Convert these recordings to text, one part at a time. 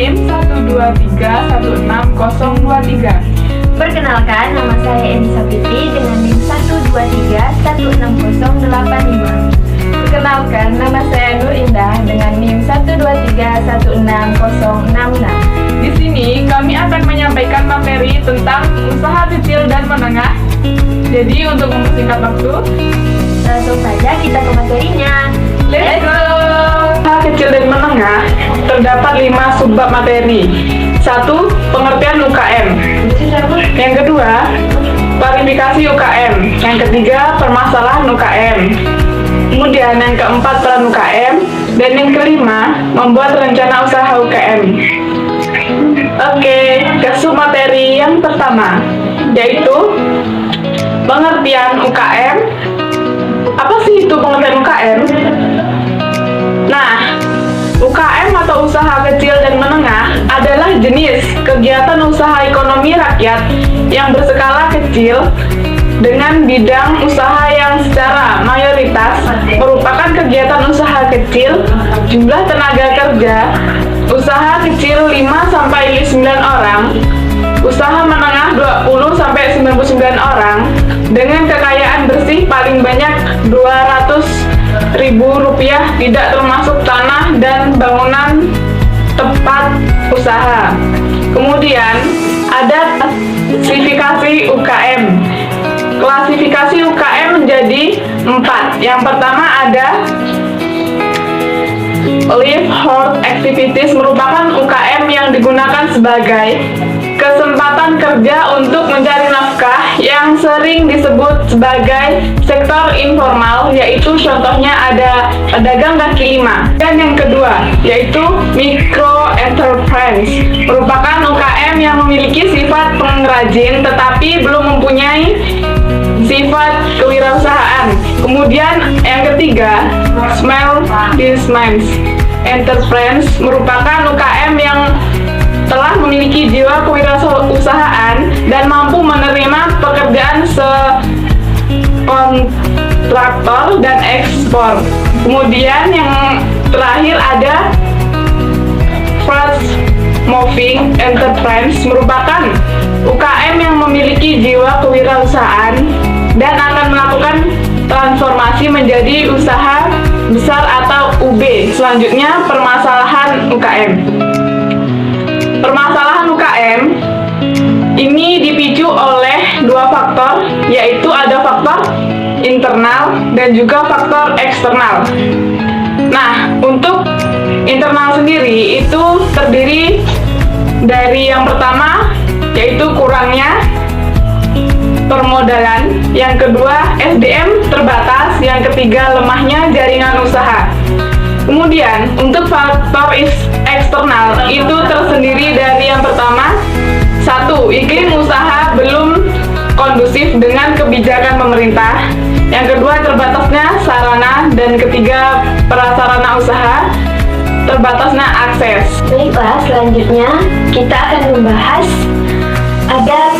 NIM 123160023. Perkenalkan, nama saya Eni Sapiti dengan NIM 123160085. Perkenalkan, nama saya Nur Indah dengan NIM 123160066. Di sini kami akan menyampaikan materi tentang usaha kecil dan menengah. Jadi untuk mempersingkat waktu, Langsung saja kita ke materinya. let's go! Usaha kecil dan menengah terdapat 5 subbab materi. 1. Pengertian UKM. Yang kedua, klarifikasi UKM. Yang ketiga, permasalahan UKM. Kemudian yang keempat, peran UKM. Dan yang kelima, membuat rencana usaha UKM. Oke, ke submateri yang pertama, yaitu pengertian UKM. Apa sih itu pengertian UKM? Nah, UKM atau usaha kecil dan menengah adalah jenis kegiatan usaha ekonomi rakyat yang berskala kecil dengan bidang usaha yang secara mayoritas merupakan kegiatan usaha kecil, jumlah tenaga kerja usaha kecil 5-9 orang, usaha menengah 20-99 orang, dengan kekayaan bersih paling banyak Rp200.000 tidak termasuk tanah dan bangunan tempat usaha. Kemudian ada klasifikasi UKM. Klasifikasi UKM menjadi 4. Yang pertama ada livelihood activities, merupakan UKM yang digunakan sebagai kesempatan kerja untuk mencari nafkah yang sering disebut sebagai sektor informal, yaitu contohnya ada pedagang kaki lima. Dan yang kedua yaitu micro enterprise, merupakan UKM yang memiliki sifat pengrajin tetapi belum mempunyai sifat kewirausahaan. Kemudian yang ketiga, small business enterprise, merupakan UKM yang telah memiliki jiwa kewirausahaan dan mampu menerima pekerjaan kontraktor dan ekspor. Kemudian yang terakhir ada fast moving enterprise, merupakan UKM yang memiliki jiwa kewirausahaan dan akan melakukan transformasi menjadi usaha besar atau UB. Selanjutnya, permasalahan UKM. Permasalahan UKM ini dipicu oleh 2 faktor, yaitu ada faktor internal dan juga faktor eksternal. Nah, untuk internal sendiri itu terdiri dari yang pertama yaitu kurangnya permodalan, yang kedua SDM terbatas, yang ketiga lemahnya jaringan usaha. Kemudian untuk faktor eksternal itu tersendiri dari yang pertama, 1. Iklim usaha belum kondusif dengan kebijakan pemerintah, yang kedua terbatasnya sarana, dan ketiga prasarana usaha, terbatasnya akses. Baiklah, selanjutnya kita akan membahas ada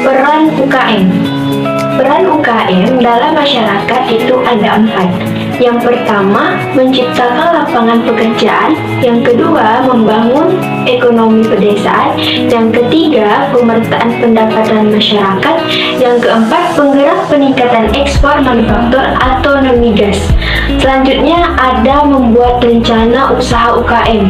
peran UKM. Peran UKM dalam masyarakat itu ada 4. Yang pertama, menciptakan lapangan pekerjaan. Yang kedua, membangun ekonomi pedesaan. Yang ketiga, pemerataan pendapatan masyarakat. Yang keempat, penggerak peningkatan ekspor manufaktur atau non migas. Selanjutnya ada membuat rencana usaha UKM.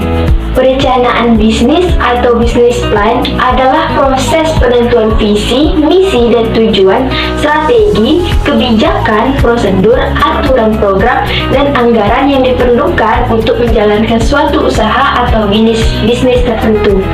Perencanaan bisnis atau business plan adalah proses penentuan visi, misi, dan tujuan, strategi, kebijakan, prosedur, aturan program, dan anggaran yang diperlukan untuk menjalankan suatu usaha atau bisnis tertentu.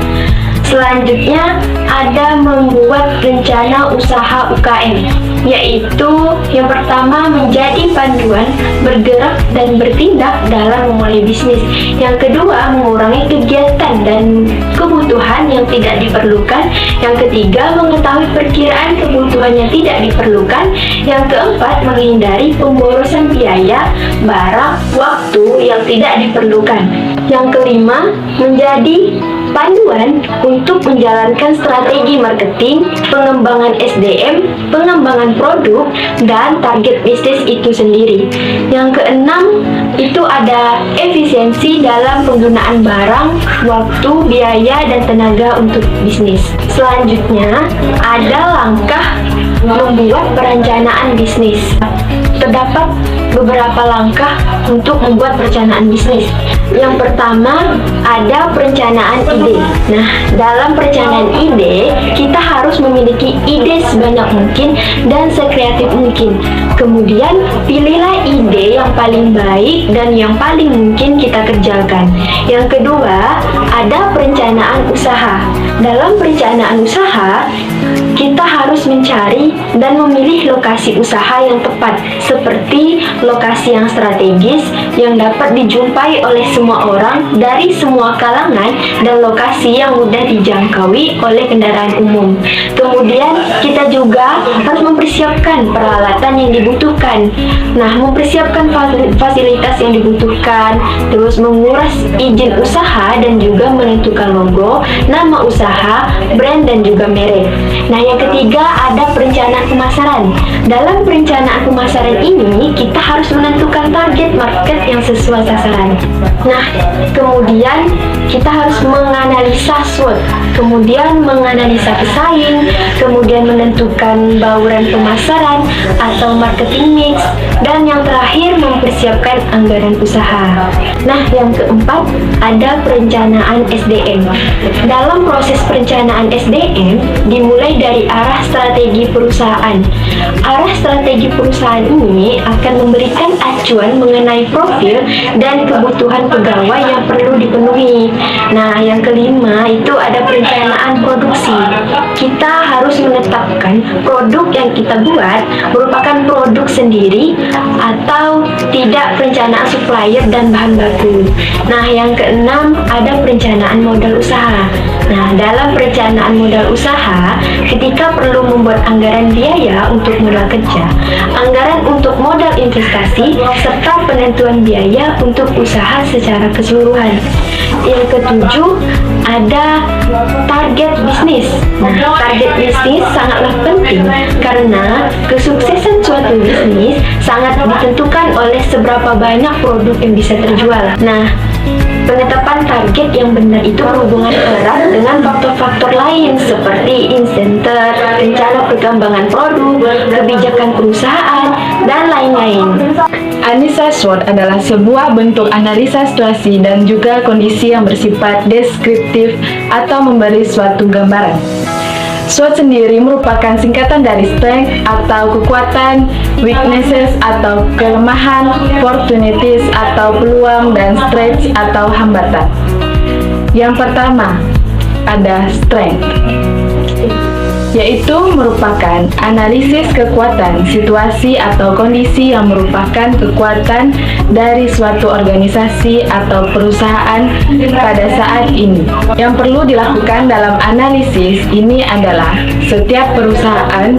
Selanjutnya ada membuat rencana usaha UKM, yaitu yang pertama menjadi panduan, bergerak dan bertindak dalam memulai bisnis. Yang kedua, mengurangi kegiatan dan kebutuhan yang tidak diperlukan. Yang ketiga, mengetahui perkiraan kebutuhan yang tidak diperlukan. Yang keempat, menghindari pemborosan biaya, barang, waktu yang tidak diperlukan. Yang kelima, menjadi panduan untuk menjalankan strategi marketing, pengembangan SDM, pengembangan produk, dan target bisnis itu sendiri. Yang keenam, itu ada efisiensi dalam penggunaan barang, waktu, biaya, dan tenaga untuk bisnis. Selanjutnya, ada langkah membuat perencanaan bisnis. Terdapat beberapa langkah untuk membuat perencanaan bisnis. Yang pertama, ada perencanaan ide. Nah, dalam perencanaan ide, kita harus memiliki ide sebanyak mungkin dan sekreatif mungkin. Kemudian, pilihlah ide yang paling baik dan yang paling mungkin kita kerjakan. Yang kedua, ada perencanaan usaha. Dalam perencanaan usaha, kita harus mencari dan memilih lokasi usaha yang tepat, seperti lokasi yang strategis yang dapat dijumpai oleh semua orang dari semua kalangan dan lokasi yang mudah dijangkaui oleh kendaraan umum. Kemudian kita juga harus mempersiapkan peralatan yang dibutuhkan. Nah, mempersiapkan fasilitas yang dibutuhkan, terus menguras izin usaha dan juga menentukan logo, nama usaha, brand dan juga merek. Nah, yang ketiga ada perencanaan pemasaran. Dalam perencanaan pemasaran ini, kita harus menentukan target market yang sesuai sasaran. Nah, kemudian kita harus menganalisa SWOT, kemudian menganalisa pesaing, kemudian menentukan bauran pemasaran atau marketing mix, dan yang terakhir mempersiapkan anggaran usaha. Nah, yang keempat ada perencanaan SDM. Dalam proses perencanaan SDM dimulai dari arah strategi perusahaan. Arah strategi perusahaan ini akan memberikan acuan mengenai profil dan kebutuhan pegawai yang perlu dipenuhi. Nah, yang kelima itu ada perencanaan produksi. Kita harus menetapkan produk yang kita buat merupakan produk sendiri atau tidak, perencanaan supplier dan bahan baku. Nah, yang keenam ada perencanaan modal usaha. Nah, dalam perencanaan modal usaha, ketika perlu membuat anggaran biaya untuk modal kerja, anggaran untuk modal investasi, serta penentuan biaya untuk usaha secara keseluruhan. Yang ketujuh, ada target bisnis. Nah, target bisnis sangatlah penting karena kesuksesan suatu bisnis sangat ditentukan oleh seberapa banyak produk yang bisa terjual. Nah, penetapan target yang benar itu berhubungan erat dengan faktor-faktor lain seperti insentif, rencana perkembangan produk, kebijakan perusahaan, dan lain-lain. Analisa SWOT adalah sebuah bentuk analisa situasi dan juga kondisi yang bersifat deskriptif atau memberi suatu gambaran. SWOT sendiri merupakan singkatan dari strength atau kekuatan, weaknesses atau kelemahan, opportunities atau peluang, dan threats atau hambatan. Yang pertama, ada strength, yaitu merupakan analisis kekuatan, situasi atau kondisi yang merupakan kekuatan dari suatu organisasi atau perusahaan pada saat ini. Yang perlu dilakukan dalam analisis ini adalah setiap perusahaan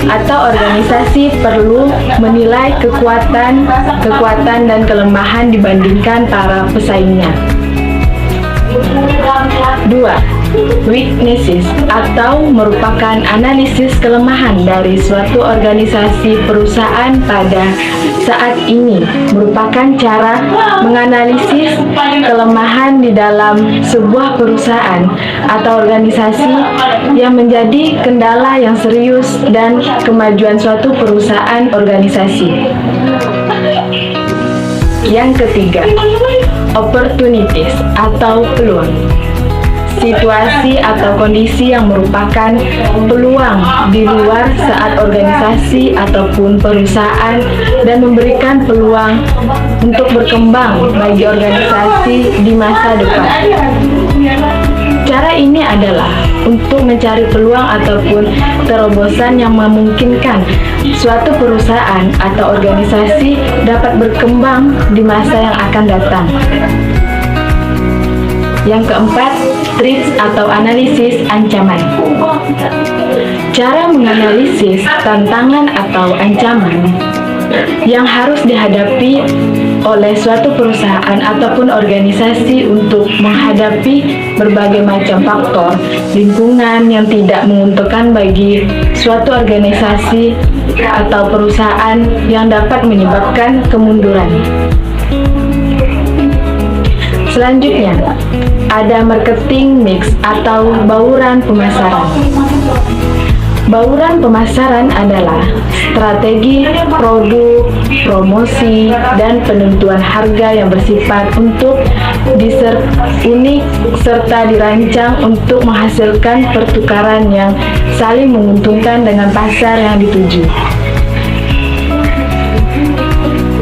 atau organisasi perlu menilai kekuatan dan kelemahan dibandingkan para pesaingnya. 2. Weaknesses atau merupakan analisis kelemahan dari suatu organisasi perusahaan pada saat ini, merupakan cara menganalisis kelemahan di dalam sebuah perusahaan atau organisasi yang menjadi kendala yang serius dan kemajuan suatu perusahaan organisasi. Yang ketiga, opportunities atau peluang, situasi atau kondisi yang merupakan peluang di luar saat organisasi ataupun perusahaan dan memberikan peluang untuk berkembang bagi organisasi di masa depan. Cara ini adalah untuk mencari peluang ataupun terobosan yang memungkinkan suatu perusahaan atau organisasi dapat berkembang di masa yang akan datang. Yang keempat, threats atau analisis ancaman. Cara menganalisis tantangan atau ancaman yang harus dihadapi oleh suatu perusahaan ataupun organisasi untuk menghadapi berbagai macam faktor lingkungan yang tidak menguntungkan bagi suatu organisasi atau perusahaan yang dapat menyebabkan kemunduran. Selanjutnya, ada marketing mix atau bauran pemasaran. Bauran pemasaran adalah strategi produk, promosi, dan penentuan harga yang bersifat unik serta dirancang untuk menghasilkan pertukaran yang saling menguntungkan dengan pasar yang dituju.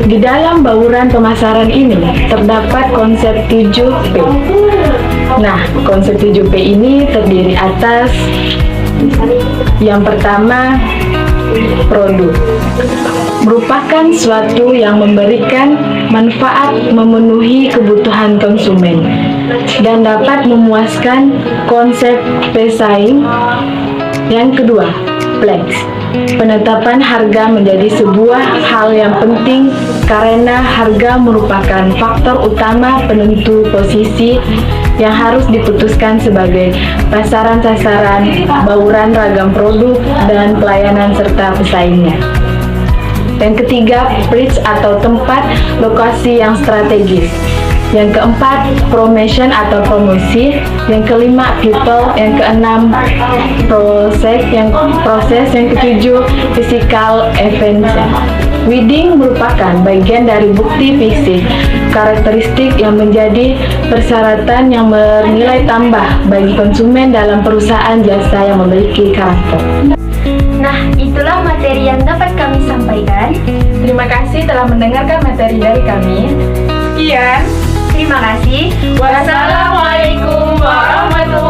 Di dalam bauran pemasaran ini terdapat konsep 7P. Nah, konsep 7P ini terdiri atas yang pertama, produk. Merupakan suatu yang memberikan manfaat memenuhi kebutuhan konsumen dan dapat memuaskan konsep pesaing. Yang kedua, place. Penetapan harga menjadi sebuah hal yang penting karena harga merupakan faktor utama penentu posisi yang harus diputuskan sebagai pasaran sasaran, bauran ragam produk, dan pelayanan serta pesaingnya. Yang ketiga, place atau tempat lokasi yang strategis. Yang keempat, promotion atau promosi. Yang kelima, people. Yang keenam, proses. Yang ketujuh, physical events. Bidding merupakan bagian dari bukti fisik, karakteristik yang menjadi persyaratan yang bernilai tambah bagi konsumen dalam perusahaan jasa yang memiliki karakter. Nah, itulah materi yang dapat kami sampaikan. Terima kasih telah mendengarkan materi dari kami. Sekian. Terima kasih. Wassalamualaikum warahmatullahi